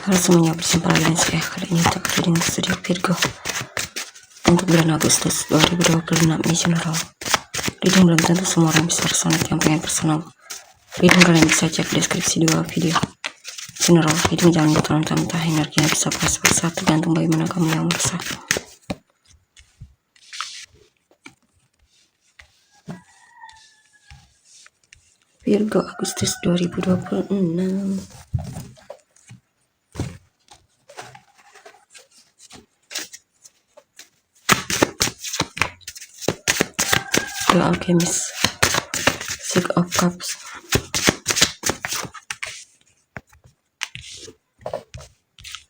Halo semuanya, berjumpa lagi dengan saya kali ini untuk reading studio Virgo untuk bulan Agustus 2026 ini general. Reading belum tentu semua orang bisa resonate. Yang pengen personal reading kalian bisa cek deskripsi di bawah video. General reading jangan mentah-mentah, energinya bisa pas-pasan, tergantung bagaimana kamu yang merasa. Virgo Agustus 2026. The Alchemist, Six of Cups.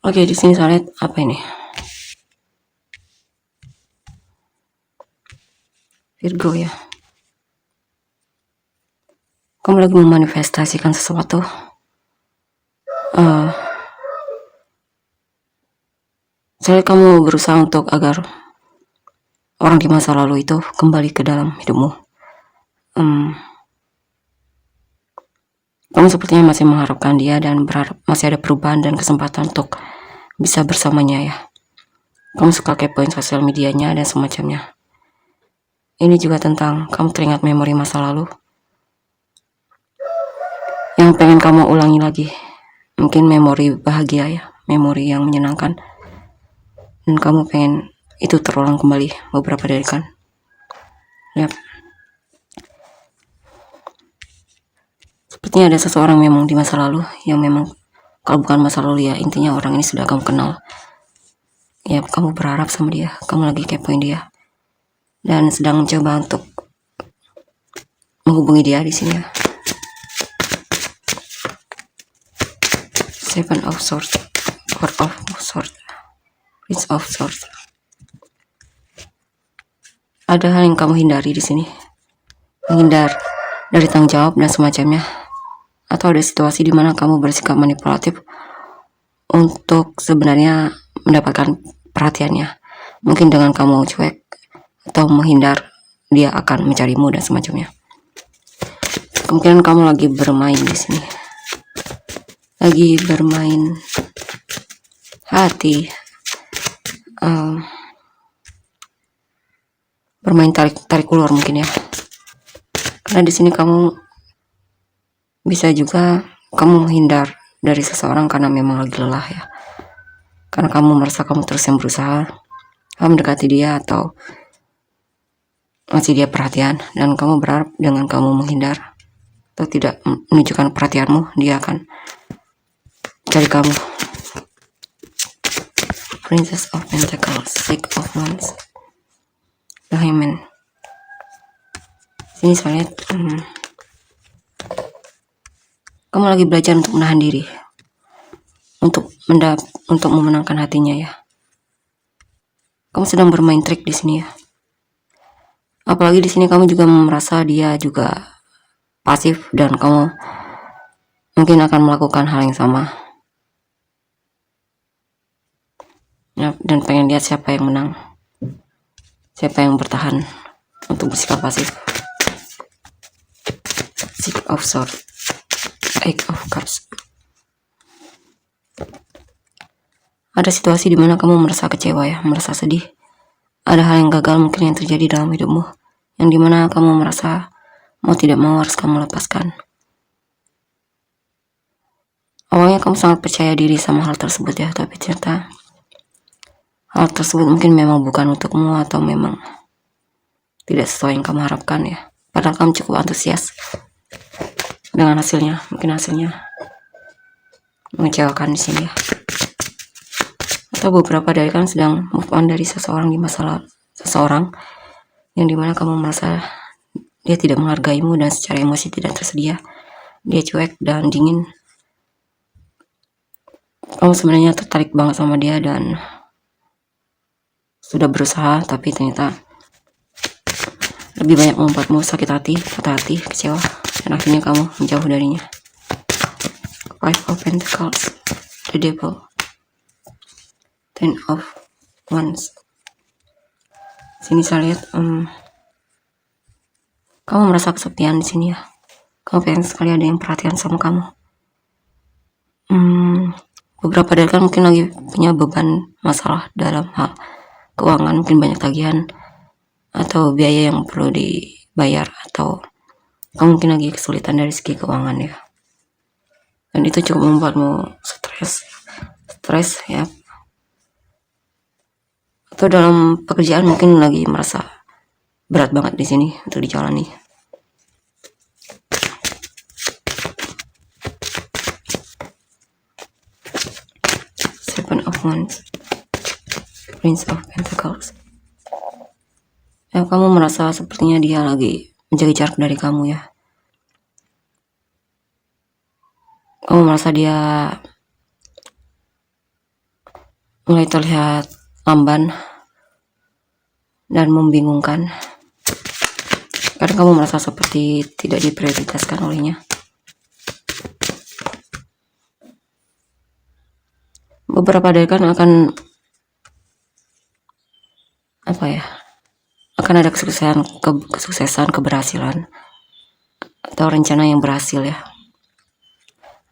Oke, di sini saya lihat apa ini? Virgo ya. Kamu lagi memanifestasikan sesuatu. Saya lihat kamu berusaha untuk agar orang di masa lalu itu kembali ke dalam hidupmu. Kamu sepertinya masih mengharapkan dia dan berharap masih ada perubahan dan kesempatan untuk bisa bersamanya ya. Kamu suka kepoin sosial medianya dan semacamnya. Ini juga tentang kamu teringat memori masa lalu yang pengen kamu ulangi lagi. Mungkin memori bahagia ya, memori yang menyenangkan. Dan kamu pengen itu terulang kembali beberapa dari kan. Yap. Sepertinya ada seseorang memang di masa lalu yang memang, kalau bukan masa lalu ya, intinya orang ini sudah kamu kenal. Ya, kamu berharap sama dia, kamu lagi kepoin dia dan sedang mencoba untuk menghubungi dia di sini ya. Seven of Swords, Four of Swords, Prince of Swords. Ada hal yang kamu hindari di sini, menghindar dari tanggung jawab dan semacamnya, atau ada situasi di mana kamu bersikap manipulatif untuk sebenarnya mendapatkan perhatiannya. Mungkin dengan kamu cuek atau menghindar, dia akan mencarimu dan semacamnya. Kemungkinan kamu lagi bermain di sini, lagi bermain hati, bermain tarik ulur mungkin ya. Karena di sini kamu bisa juga kamu menghindar dari seseorang karena memang lagi lelah ya. Karena kamu merasa kamu terus yang berusaha mendekati dia atau masih dia perhatian, dan kamu berharap dengan kamu menghindar atau tidak menunjukkan perhatianmu, dia akan cari kamu. Princess of Pentacles, Six of Wands, The Hangman. Sini saya lihat kamu lagi belajar untuk menahan diri, untuk memenangkan hatinya ya. Kamu sedang bermain trik di sini ya. Apalagi di sini kamu juga merasa dia juga pasif dan kamu mungkin akan melakukan hal yang sama. Ya, dan pengen lihat siapa yang menang, siapa yang bertahan untuk bersikap pasif. Six of Swords, Eight of Cups. Ada situasi di mana kamu merasa kecewa ya, merasa sedih. Ada hal yang gagal mungkin yang terjadi dalam hidupmu, yang dimana kamu merasa mau tidak mau harus kamu lepaskan. Awalnya kamu sangat percaya diri sama hal tersebut ya, tapi ternyata hal tersebut mungkin memang bukan untukmu atau memang tidak sesuai yang kamu harapkan ya. Padahal kamu cukup antusias dengan hasilnya, mungkin hasilnya mengecewakan di sini ya. Atau beberapa dari kalian sedang move on dari seseorang di masa lalu, seseorang yang dimana kamu merasa dia tidak menghargaimu dan secara emosi tidak tersedia, dia cuek dan dingin. Kamu sebenarnya tertarik banget sama dia dan sudah berusaha, tapi ternyata lebih banyak membuatmu sakit hati, patah hati, kecewa, dan akhirnya kamu menjauh darinya. Five of Pentacles, The Devil, Ten of Wands. Sini saya lihat kamu merasa kesepian di sini ya. Kamu pengen sekali ada yang perhatian sama kamu. Beberapa dari kalian mungkin lagi punya beban masalah dalam hal keuangan, mungkin banyak tagihan atau biaya yang perlu dibayar, atau kamu mungkin lagi kesulitan dari segi keuangan ya, dan itu cukup membuatmu stres ya, atau dalam pekerjaan mungkin lagi merasa berat banget di sini untuk dijalani. Seven of Wands, Prince of Pentacles. Ya, kamu merasa sepertinya dia lagi menjaga jarak dari kamu ya. Kamu merasa dia mulai terlihat lamban dan membingungkan, karena kamu merasa seperti tidak diprioritaskan olehnya. Beberapa dari kalian akan ada kesuksesan, keberhasilan, atau rencana yang berhasil ya.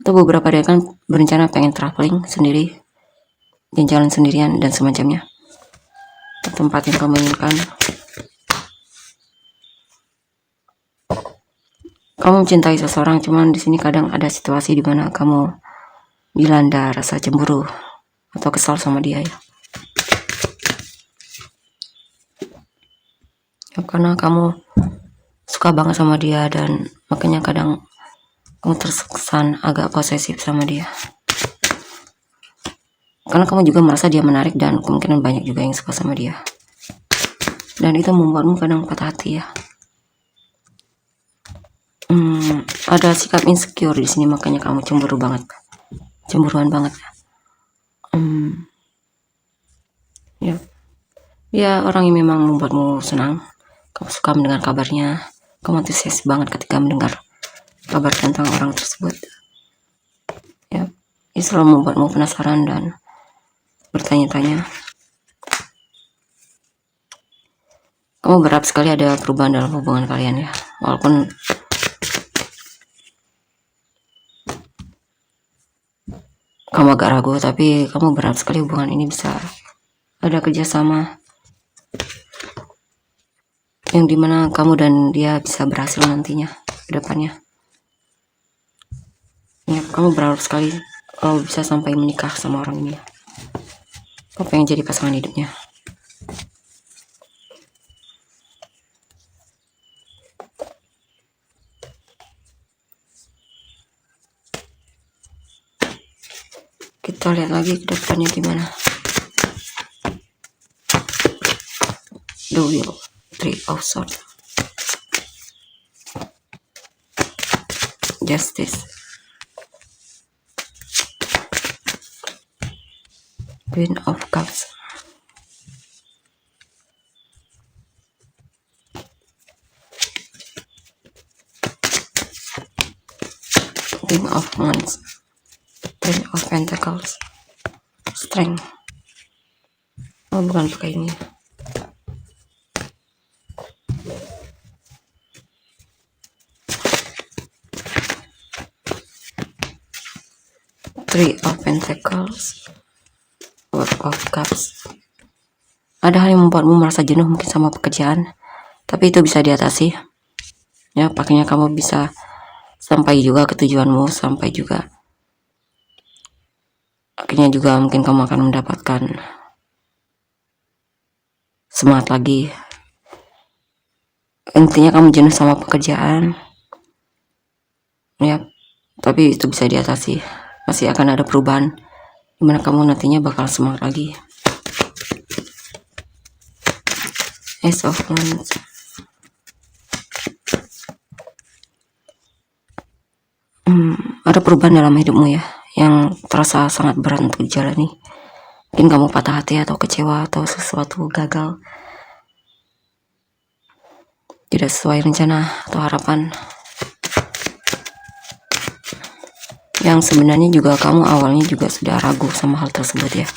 Atau beberapa dari kalian berencana pengen traveling sendiri, jalan sendirian dan semacamnya, ke tempat yang kamu inginkan. Kamu mencintai seseorang, cuman di sini kadang ada situasi di mana kamu dilanda rasa cemburu atau kesal sama dia ya. Karena kamu suka banget sama dia, dan makanya kadang kamu terkesan agak posesif sama dia. Karena kamu juga merasa dia menarik, dan kemungkinan banyak juga yang suka sama dia. Dan itu membuatmu kadang patah hati ya. Ada sikap insecure di sini, makanya kamu cemburuan banget. Ya, orang yang memang membuatmu senang. Kamu suka mendengar kabarnya, kamu antusias banget ketika mendengar kabar tentang orang tersebut. Ya, ini selalu membuatmu penasaran dan bertanya-tanya. Kamu berharap sekali ada perubahan dalam hubungan kalian ya, walaupun kamu agak ragu, tapi kamu berharap sekali hubungan ini bisa ada kerjasama yang dimana kamu dan dia bisa berhasil nantinya ke depannya. Ya, kamu berharap sekali kalau bisa sampai menikah sama orang ini. Kamu pengen jadi pasangan hidupnya. Kita lihat lagi ke depannya gimana. The Wheel, Three of Swords, Justice, Queen of Cups, King of Wands, Ten of Pentacles, Strength. Oh, bukan pakai ini. Three of Pentacles, Four of Cups. Ada hal yang membuatmu merasa jenuh mungkin sama pekerjaan, tapi itu bisa diatasi. Ya, pakainya kamu bisa sampai juga ke tujuanmu, sampai juga akhirnya juga mungkin kamu akan mendapatkan semangat lagi. Intinya kamu jenuh sama pekerjaan ya, tapi itu bisa diatasi. Masih akan ada perubahan dimana kamu nantinya bakal semangat lagi. Ace of Wands, ada perubahan dalam hidupmu ya, yang terasa sangat berat untuk dijalani. Mungkin kamu patah hati atau kecewa atau sesuatu gagal, tidak sesuai rencana atau harapan, yang sebenarnya juga kamu awalnya juga sudah ragu sama hal tersebut ya,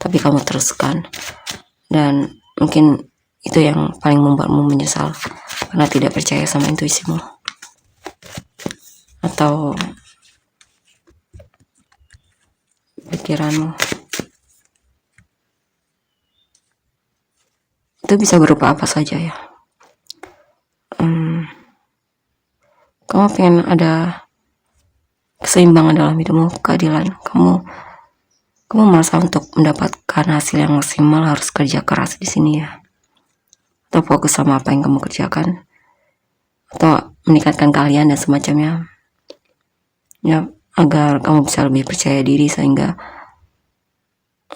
tapi kamu teruskan, dan mungkin itu yang paling membuatmu menyesal karena tidak percaya sama intuisimu, atau pikiranmu. Itu bisa berupa apa saja ya. Kamu pengen ada keseimbangan dalam hidupmu, keadilan. Kamu merasa untuk mendapatkan hasil yang maksimal harus kerja keras di sini ya. Atau fokus sama apa yang kamu kerjakan. Atau meningkatkan kalian dan semacamnya. Ya, agar kamu bisa lebih percaya diri sehingga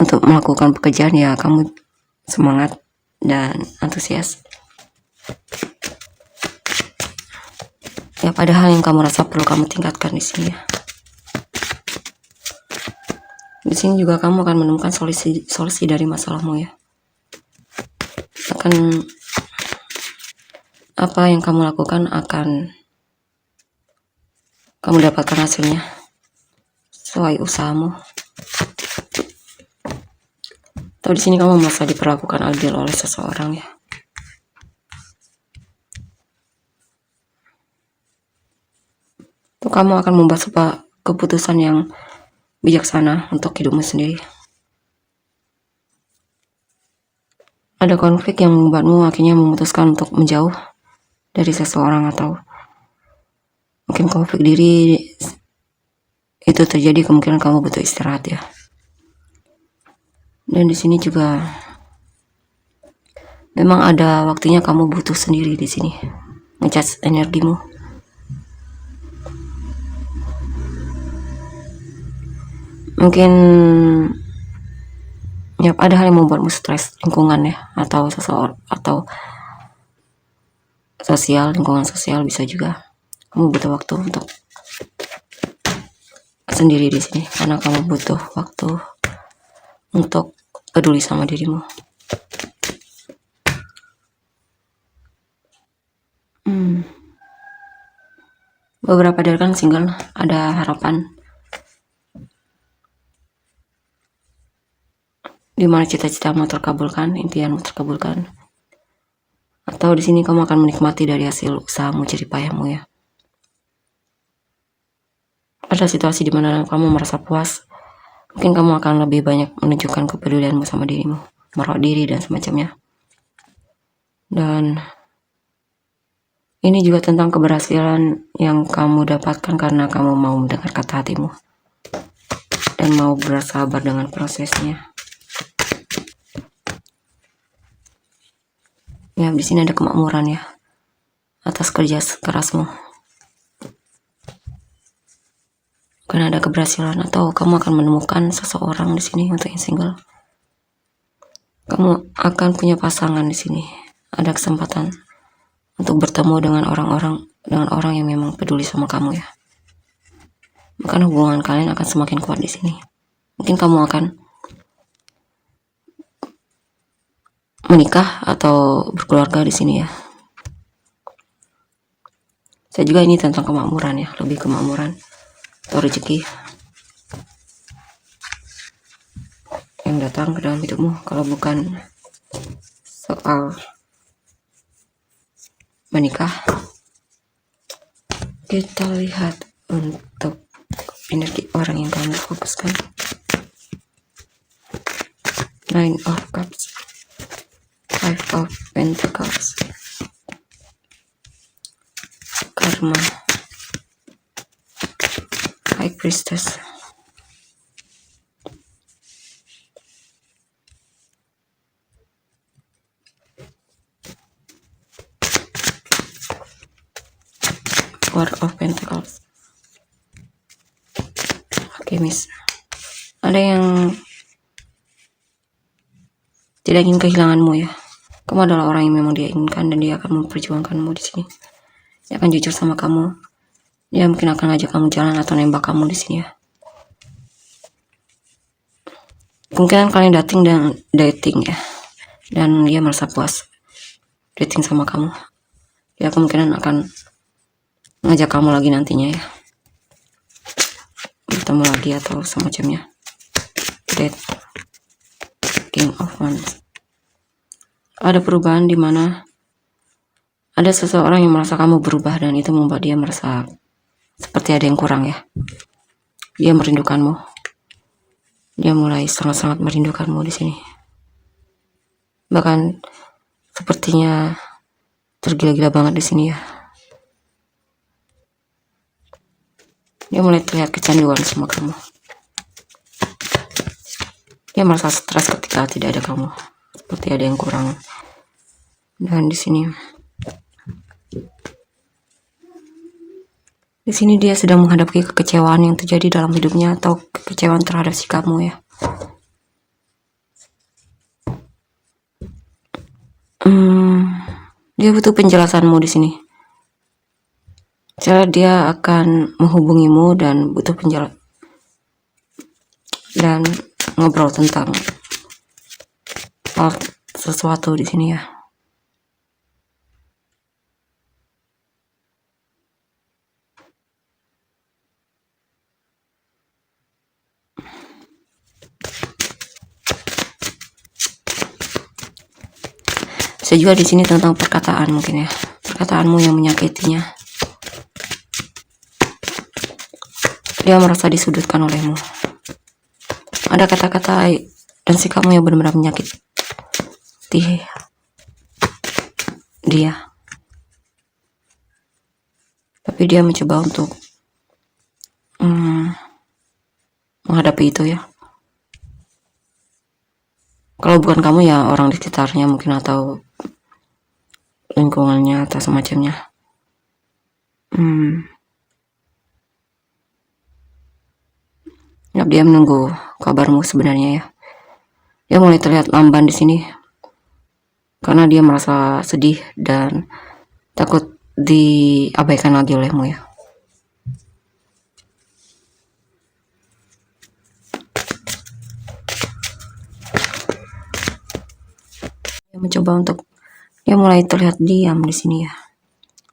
untuk melakukan pekerjaan ya kamu semangat dan antusias. Ya, padahal yang kamu rasa perlu kamu tingkatkan di sini ya. Di sini juga kamu akan menemukan solusi dari masalahmu ya. Akan apa yang kamu lakukan akan kamu dapatkan hasilnya sesuai usahamu. Atau di sini kamu merasa diperlakukan adil oleh seseorang ya. Itu kamu akan membuat sebuah keputusan yang bijaksana untuk hidupmu sendiri. Ada konflik yang membuatmu akhirnya memutuskan untuk menjauh dari seseorang, atau mungkin konflik diri itu terjadi, kemungkinan kamu butuh istirahat ya. Dan di sini juga memang ada waktunya kamu butuh sendiri di sini, ngecas energimu. Mungkin ya ada hal yang membuatmu stres, lingkungan ya, atau seseorang, atau lingkungan sosial bisa juga. Kamu butuh waktu untuk sendiri di sini karena kamu butuh waktu untuk peduli sama dirimu. Beberapa dari kan single, ada harapan di mana cita-citamu terkabulkan, impianmu terkabulkan. Atau di sini kamu akan menikmati dari hasil usahamu, jerih payahmu ya. Ada situasi di mana kamu merasa puas, mungkin kamu akan lebih banyak menunjukkan kepedulianmu sama dirimu, merawat diri dan semacamnya. Dan ini juga tentang keberhasilan yang kamu dapatkan karena kamu mau mendengar kata hatimu dan mau bersabar dengan prosesnya. Ya, di sini ada kemakmuran ya atas kerja kerasmu. Karena ada keberhasilan, atau kamu akan menemukan seseorang di sini untuk yang single. Kamu akan punya pasangan di sini. Ada kesempatan untuk bertemu dengan orang yang memang peduli sama kamu ya. Maka hubungan kalian akan semakin kuat di sini. Mungkin kamu akan menikah atau berkeluarga di sini ya. Saya juga ini tentang kemakmuran ya, lebih kemakmuran atau rezeki yang datang ke dalam hidupmu. Kalau bukan soal menikah, kita lihat untuk energi orang yang kamu fokuskan. Nine of Cups, Five of Pentacles, Karma, High Priestess, Four of Pentacles. Oke, Miss. Ada yang tidak ingin kehilanganmu ya. Kamu adalah orang yang memang dia inginkan dan dia akan memperjuangkanmu di sini. Dia akan jujur sama kamu. Dia mungkin akan ngajak kamu jalan atau nembak kamu di sini ya. Kemungkinan kalian dating ya. Dan dia merasa puas dating sama kamu. Dia kemungkinan akan ngajak kamu lagi nantinya ya. Bertemu lagi atau semacamnya. Death, King of Wands. Ada perubahan di mana ada seseorang yang merasa kamu berubah dan itu membuat dia merasa seperti ada yang kurang ya. Dia merindukanmu. Dia mulai sangat-sangat merindukanmu di sini. Bahkan sepertinya tergila-gila banget di sini ya. Dia mulai terlihat kecanduan sama kamu. Dia merasa stres ketika tidak ada kamu, seperti ada yang kurang. Dan di sini dia sedang menghadapi kekecewaan yang terjadi dalam hidupnya, atau kekecewaan terhadap sikapmu ya. Dia butuh penjelasanmu di sini. Cara dia akan menghubungimu dan butuh penjelasan dan ngobrol tentang hal sesuatu di sini ya. Bisa juga di sini tentang perkataan mungkin ya, perkataanmu yang menyakitinya. Dia merasa disudutkan olehmu. Ada kata-kata dan sikapmu yang benar-benar menyakiti dia. Tapi dia mencoba untuk menghadapi itu ya. Kalau bukan kamu ya orang di sekitarnya mungkin, atau lingkungannya atau semacamnya. Ya, dia menunggu kabarmu sebenarnya ya. Dia mulai terlihat lamban di sini karena dia merasa sedih dan takut diabaikan lagi olehmu ya. Dia mencoba untuk, dia mulai terlihat diam di sini ya.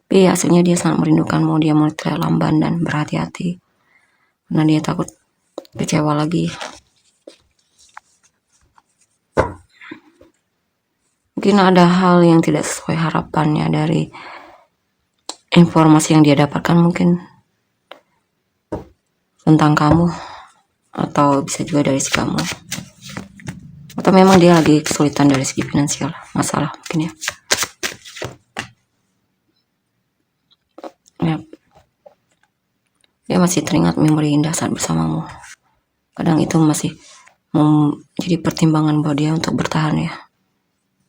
Tapi hasilnya dia sangat merindukanmu. Dia mulai terlihat lamban dan berhati-hati karena dia takut kecewa lagi. Mungkin ada hal yang tidak sesuai harapannya dari informasi yang dia dapatkan, mungkin tentang kamu, atau bisa juga dari si kamu, atau memang dia lagi kesulitan dari segi finansial, masalah mungkin ya. Dia masih teringat memori indah saat bersamamu. Kadang itu masih menjadi pertimbangan buat dia untuk bertahan ya.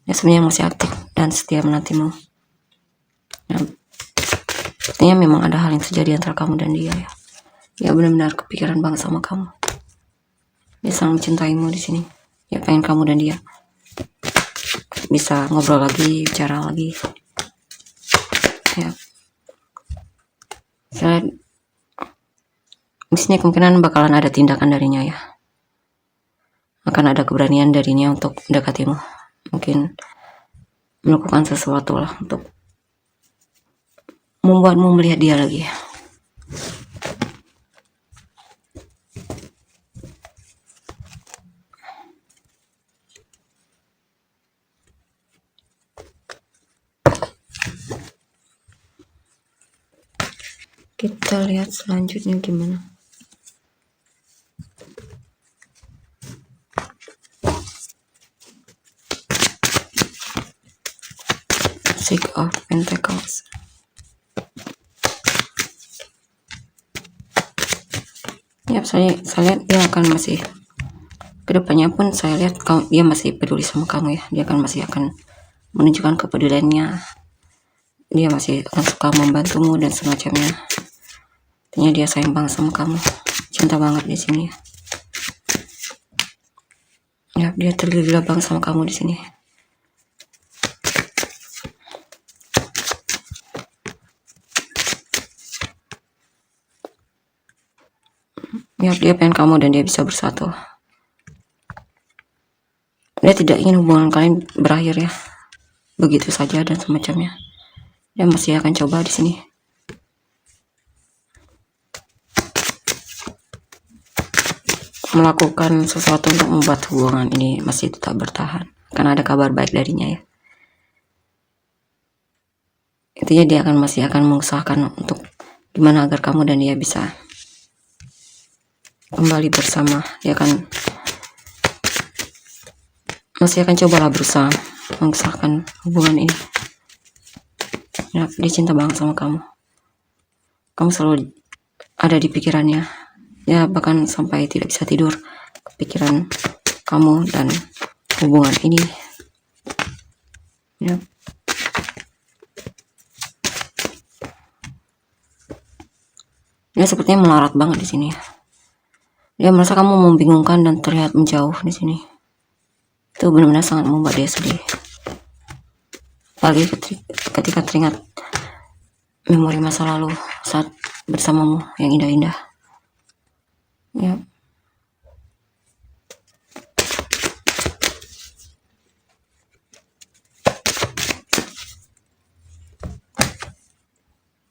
Dia sebenarnya masih aktif dan setia menantimu. Sepertinya memang ada hal yang terjadi antara kamu dan dia ya. Dia benar-benar kepikiran banget sama kamu. Dia sangat mencintaimu di sini. Dia pengen kamu dan dia bisa ngobrol lagi, bicara lagi. Ya. Saya di sini kemungkinan bakalan ada tindakan darinya ya. Akan ada keberanian darinya untuk mendekatimu. Mungkin melakukan sesuatu lah untuk membuatmu melihat dia lagi. Kita lihat selanjutnya gimana. Six of Pentacles. Ya, saya lihat dia akan masih kedepannya pun, saya lihat dia masih peduli sama kamu ya. Dia akan masih akan menunjukkan kepeduliannya. Dia masih akan suka membantumu dan semacamnya. Artinya dia sayang banget sama kamu, cinta banget di sini. Ya, dia tergila-gila banget sama kamu di sini. Ya, dia pengen kamu dan dia bisa bersatu. Dia tidak ingin hubungan kalian berakhir ya, begitu saja dan semacamnya. Dia masih akan coba di sini. Melakukan sesuatu untuk membuat hubungan ini masih tetap bertahan, karena ada kabar baik darinya ya. Intinya dia masih akan mengusahakan untuk gimana agar kamu dan dia bisa kembali bersama. Dia akan masih akan cobalah berusaha mengesahkan hubungan ini. Ya, dia cinta banget sama kamu. Kamu selalu ada di pikirannya. Ya, bahkan sampai tidak bisa tidur kepikiran kamu dan hubungan ini. Ya. Dia sepertinya melarat banget di sini. Dia merasa kamu membingungkan dan terlihat menjauh di sini. Itu benar-benar sangat membuat dia sedih. Apalagi ketika teringat memori masa lalu saat bersamamu yang indah-indah. Ya.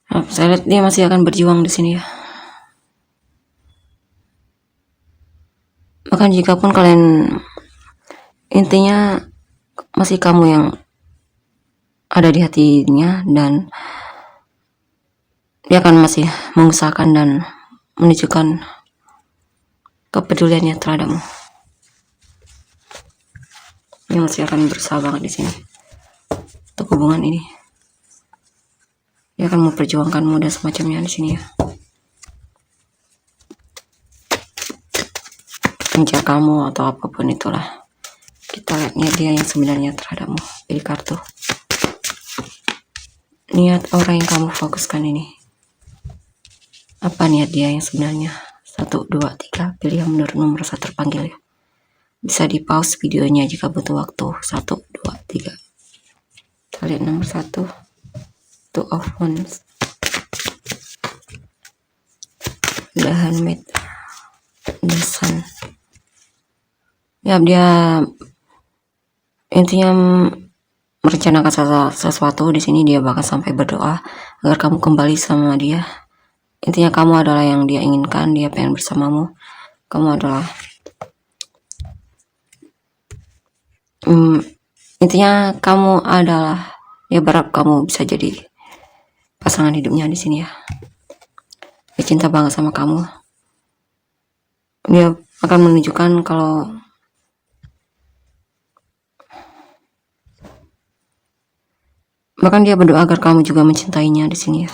Nah, saya lihat dia masih akan berjuang di sini ya. Bahkan jika pun kalian, intinya masih kamu yang ada di hatinya, dan dia akan masih mengusahakan dan menunjukkan kepeduliannya terhadapmu. Dia masih akan berusaha banget di sini untuk hubungan ini. Dia akan memperjuangkanmu dan semacamnya di sini ya. Menjaga kamu atau apapun itulah. Kita lihat niat dia yang sebenarnya terhadapmu. Pilih kartu. Niat orang yang kamu fokuskan ini. Apa niat dia yang sebenarnya? 1, 2, 3. Pilih yang menurut nomor satu terpanggil ya. Bisa di pause videonya jika butuh waktu. 1, 2, 3. Kita lihat nomor 1. Two of Wands. The Hermit. The Sun. Ya, dia intinya merencanakan sesuatu di sini. Dia bahkan sampai berdoa agar kamu kembali sama dia. Intinya kamu adalah yang dia inginkan. Dia pengen bersamamu. Kamu adalah intinya kamu adalah, dia berharap kamu bisa jadi pasangan hidupnya di sini ya. Dia cinta banget sama kamu. Dia akan menunjukkan kalau bahkan dia berdoa agar kamu juga mencintainya di sini ya.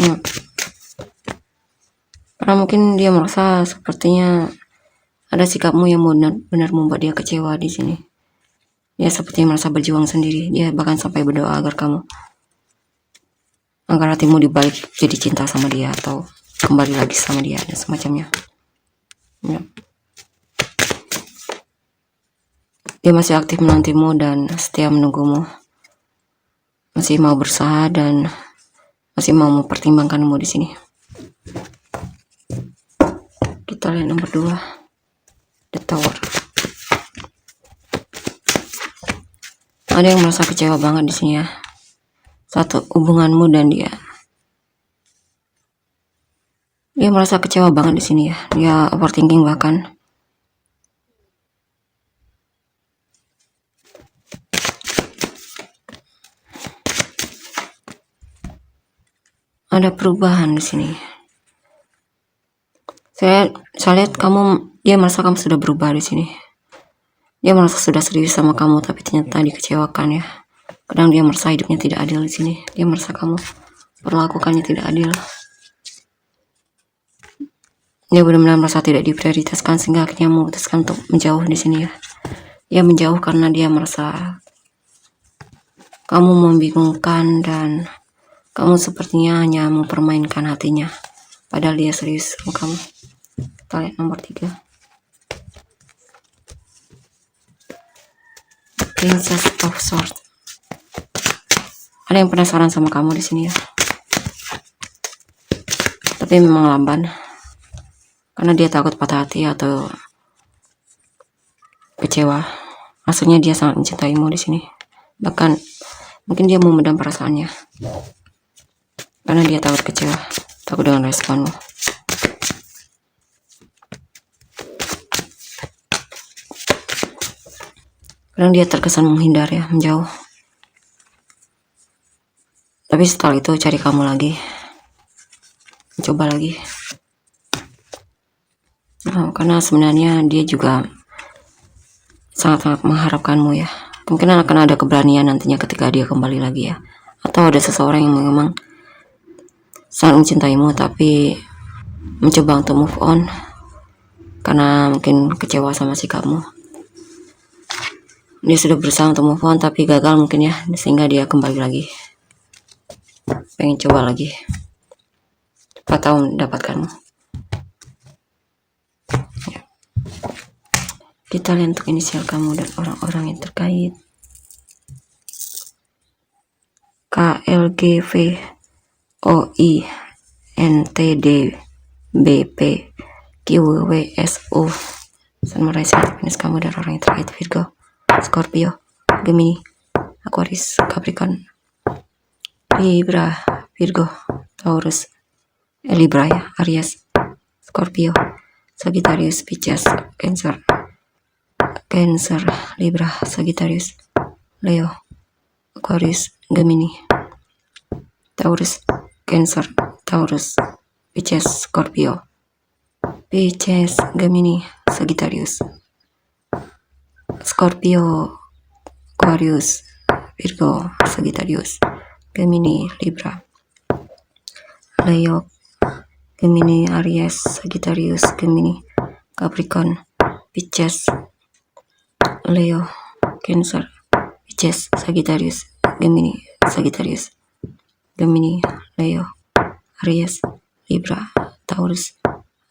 Ya. Karena mungkin dia merasa sepertinya ada sikapmu yang benar-benar membuat dia kecewa di sini. Dia seperti merasa berjuang sendiri. Dia bahkan sampai berdoa agar hatimu dibalik jadi cinta sama dia atau kembali lagi sama dia dan semacamnya. Ya. Dia masih aktif menantimu dan setia menunggumu. Masih mau berusaha dan masih mau mempertimbangkanmu di sini. Kita lihat nomor 2. The Tower. Ada yang merasa kecewa banget di sini ya. 1, hubunganmu dan dia. Dia merasa kecewa banget di sini ya. Dia overthinking bahkan. Ada perubahan di sini. Saya lihat dia merasa kamu sudah berubah di sini. Dia merasa sudah serius sama kamu, tapi ternyata dikecewakan ya. Kadang dia merasa hidupnya tidak adil di sini. Dia merasa kamu perlakukannya tidak adil. Dia benar-benar merasa tidak diprioritaskan sehingga akhirnya memutuskan untuk menjauh di sini ya. Dia menjauh karena dia merasa kamu membingungkan dan kamu sepertinya hanya mempermainkan hatinya. Padahal dia serius sama kamu. Kita lihat nomor 3. Princess of Swords. Ada yang penasaran sama kamu di sini ya. Tapi memang lamban. Karena dia takut patah hati atau kecewa. Maksudnya dia sangat mencintaimu di sini. Bahkan mungkin dia memendam perasaannya. Karena dia takut kecewa, takut dengan responmu. Kadang dia terkesan menghindar ya, menjauh. Tapi setelah itu cari kamu lagi. Coba lagi. Karena sebenarnya dia juga sangat-sangat mengharapkanmu ya. Kemungkinan akan ada keberanian nantinya ketika dia kembali lagi ya. Atau ada seseorang yang memang sangat mencintaimu tapi mencoba untuk move on karena mungkin kecewa sama sikapmu. Dia sudah berusaha untuk move on tapi gagal mungkin ya, sehingga dia kembali lagi, pengen coba lagi. 4 tahun mendapatkanmu. Ya. Kita lihat untuk inisial kamu dan orang-orang yang terkait. KLGV OI NTD BP QWSO. Sunrise happiness kamu dan orang yang terkait. Virgo, Scorpio, Gemini, Aquarius, Capricorn, Libra, Virgo, Taurus, Libra ya, Aries, Scorpio, Sagittarius, Pisces, Cancer, Libra, Sagittarius, Leo, Aquarius, Gemini, Taurus, Cancer, Taurus, Pisces, Scorpio, Pisces, Gemini, Sagittarius, Scorpio, Aquarius, Virgo, Sagittarius, Gemini, Libra, Leo, Gemini, Aries, Sagittarius, Gemini, Capricorn, Pisces, Leo, Cancer, Pisces, Sagittarius, Gemini, Sagittarius, Gemini, Leo, Aries, Libra, Taurus,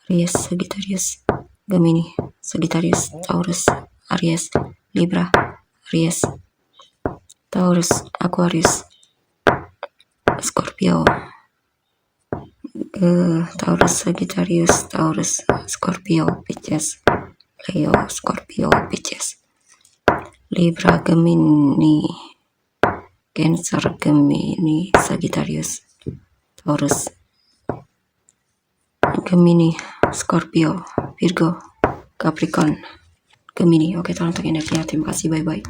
Aries, Sagittarius, Gemini, Sagittarius, Taurus, Aries, Libra, Aries, Taurus, Aquarius, Scorpio, Taurus, Sagittarius, Taurus, Scorpio, Pisces, Leo, Scorpio, Pisces, Libra, Gemini, Cancer, Gemini, Sagittarius, Taurus, Gemini, Scorpio, Virgo, Capricorn, Gemini. Oke, tolong untuk energi ya. Terima kasih, bye-bye.